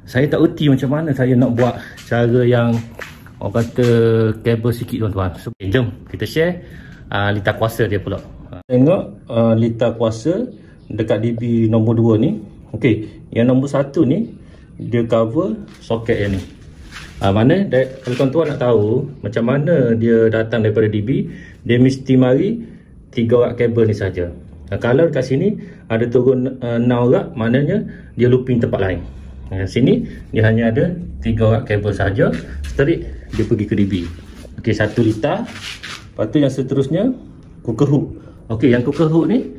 Saya tak erti macam mana saya nak buat cara yang orang kata kabel sikit tuan-tuan. So, jom kita share litar kuasa dia pula. Tengok litar kuasa dekat DB nombor 2 ni. Okey, yang nombor 1 ni dia cover soket yang ni. Mana kalau tuan-tuan nak tahu macam mana dia datang daripada DB, dia mesti mari 3 rak kabel ni saja. Kalau dekat sini ada turun 6 rak, maknanya dia looping tempat lain. Sini dia hanya ada 3 rak kabel saja, straight dia pergi ke DB. Okey, 1 litar. Lepas tu yang seterusnya cooker hook. Okey, yang cooker hook ni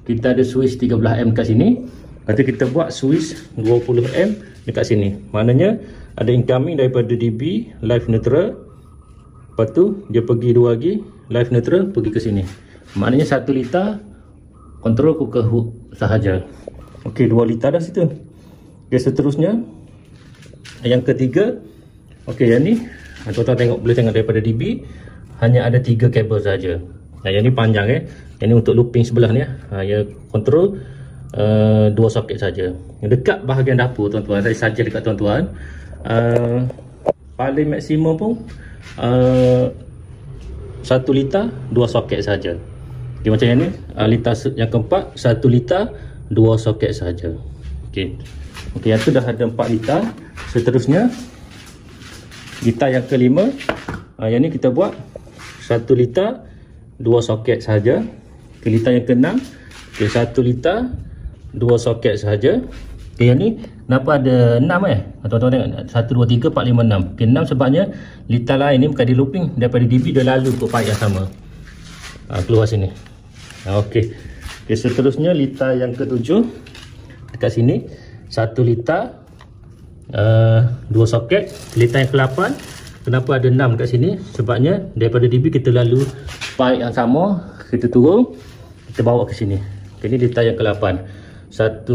kita ada switch 13 kat sini. Lepas tu kita buat switch 20 dekat sini. Maknanya ada incoming daripada DB live neutral. Lepas tu dia pergi 2 lagi live neutral pergi ke sini. Maknanya 1 litar kontrol cooker hook sahaja. Okey, 2 litar dah situ. Okey, seterusnya yang ketiga. Okey, yang ni tuan-tuan boleh tengok daripada DB hanya ada 3 kabel saja. Yang ni panjang Yang ni untuk looping sebelah ni yang kontrol 2 soket saja. Dekat bahagian dapur tuan-tuan, saya saja dekat tuan-tuan paling maksimum pun 1 litar 2 soket saja. Okay, macam yang ni litar yang keempat 1 litar 2 soket saja. Okey. Okey, yang tu dah ada 4 litar. Seterusnya litar yang kelima, yang ni kita buat 1 litar 2 soket saja. Okay, litar yang keenam, okay, 1 litar 2 soket saja. Okay, yang ni kenapa ada 6 tuan-tuan tengok 1, 2, 3, 4, 5, 6. Okay, 6 sebabnya litar lain ni bukan di looping daripada DB, dia lalu ke pipe yang sama keluar sini. Okey. Okay, seterusnya litar yang ketujuh dekat sini 1 litar 2 soket. Litar yang ke-8 kenapa ada 6 kat sini, sebabnya daripada DB kita lalu pipe yang sama, kita turun, kita bawa ke sini. Okay, ini litar yang ke-8 1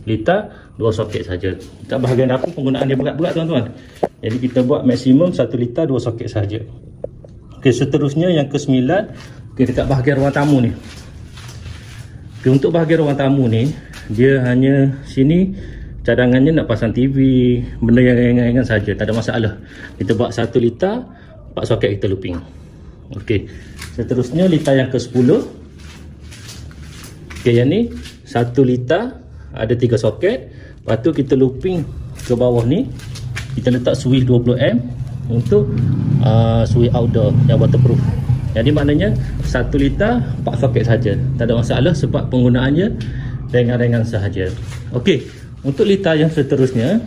litar 2 soket saja. Dekat bahagian dapur penggunaan dia berat-berat tuan-tuan, jadi kita buat maksimum 1 litar 2 soket saja. Okey, seterusnya yang ke-9. Okey, dekat bahagian ruang tamu ni. Okey, untuk bahagian ruang tamu ni dia hanya sini cadangannya nak pasang TV, benda yang ringan-ringan saja, tak ada masalah. Kita buat 1 litar 4 soket kita looping. Okey, seterusnya litar yang ke-10. Okey, yang ni 1 litar ada 3 soket. Lepas tu kita looping ke bawah ni, kita letak switch 20 untuk switch outdoor yang waterproof. Jadi maknanya 1 litar 4 soket saja, tak ada masalah sebab penggunaannya ringan-ringan sahaja. Okey, untuk litar yang seterusnya,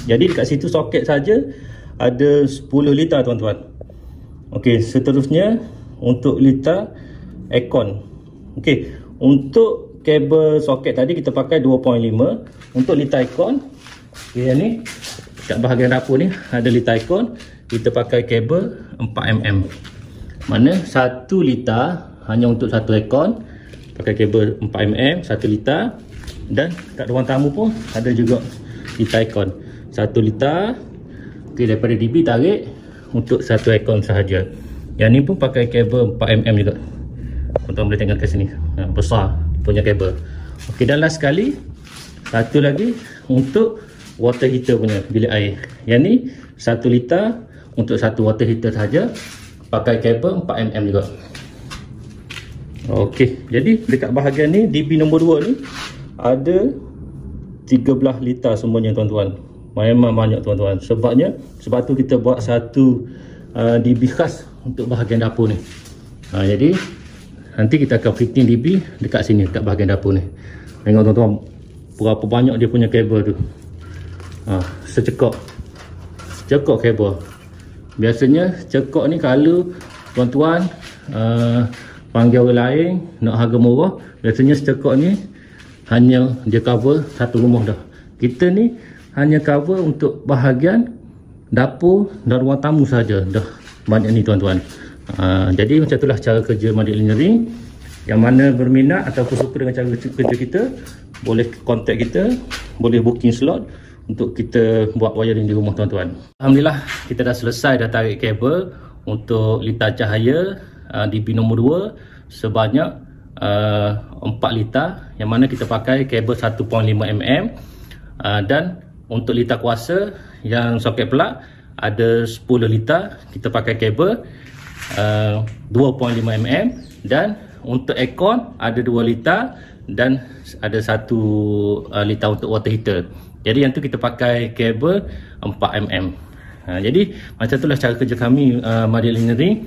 jadi dekat situ soket saja ada 10 litar tuan-tuan. Okey, seterusnya untuk litar aircon. Okey, untuk kabel soket tadi kita pakai 2.5. Untuk litar aircon, okay, yang ni kat bahagian dapur ni ada litar aircon, kita pakai kabel 4mm. Mana 1 litar hanya untuk 1 aircon, pakai kabel 4mm 1 litar. Dan kat ruang tamu pun ada juga litar aircon 1 litar. Okay, daripada DB tarik untuk 1 aircon sahaja. Yang ni pun pakai kabel 4mm juga. Tuan-tuan boleh tengok kat sini, besar punya kabel. Okey, dan last sekali satu lagi untuk water heater punya bilik air. Yang ni 1 litar untuk 1 water heater saja, pakai kabel 4mm juga. Okey, jadi dekat bahagian ni DB nombor 2 ni ada 13 litar semuanya tuan-tuan. Memang banyak tuan-tuan. Sebab tu kita buat 1 DB khas untuk bahagian dapur ni. Jadi nanti kita akan fitting DB dekat sini, dekat bahagian dapur ni. Tengok tuan-tuan berapa banyak dia punya kabel tu. Secekok kabel. Biasanya cekok ni kalau tuan-tuan panggil orang lain nak harga murah, biasanya secekok ni hanya dia cover satu rumah dah. Kita ni hanya cover untuk bahagian dapur dan ruang tamu saja dah banyak ni tuan-tuan. Jadi macam itulah cara kerja Madrid Engineering. Yang mana berminat ataupun suka dengan cara kerja kita, boleh kontak kita, boleh booking slot untuk kita buat wiring di rumah tuan-tuan. Alhamdulillah, kita dah selesai dah tarik kabel untuk litar cahaya DB nombor 2 sebanyak 4 litar, yang mana kita pakai kabel 1.5 mm, dan untuk litar kuasa yang soket plug ada 10 litar, kita pakai kabel 2.5 mm, dan untuk aircon ada 2 litar dan ada 1 litar untuk water heater. Jadi yang tu kita pakai kabel 4 mm. Jadi macam itulah cara kerja kami Madial Engineering.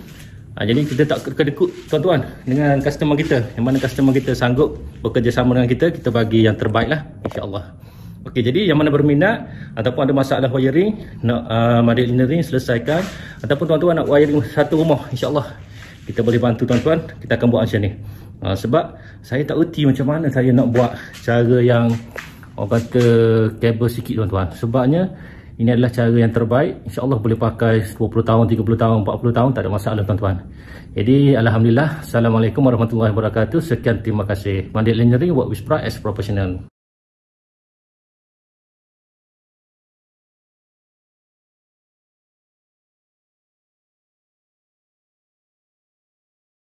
Jadi kita tak kedekut tuan-tuan dengan customer kita, yang mana customer kita sanggup bekerjasama dengan kita, kita bagi yang terbaik lah, insyaAllah. Okey, jadi yang mana berminat ataupun ada masalah wiring nak Madial Engineering selesaikan, ataupun tuan-tuan nak wiring satu rumah, insyaAllah kita boleh bantu tuan-tuan. Kita akan buat macam ni. Sebab saya tak erti macam mana saya nak buat cara yang orang kata kabel sikit tuan-tuan. Sebabnya ini adalah cara yang terbaik, insyaAllah boleh pakai 20 tahun, 30 tahun, 40 tahun, tak ada masalah tuan-tuan. Jadi Alhamdulillah. Assalamualaikum warahmatullahi wabarakatuh. Sekian, terima kasih. Madial Engineering, work with pride as professional.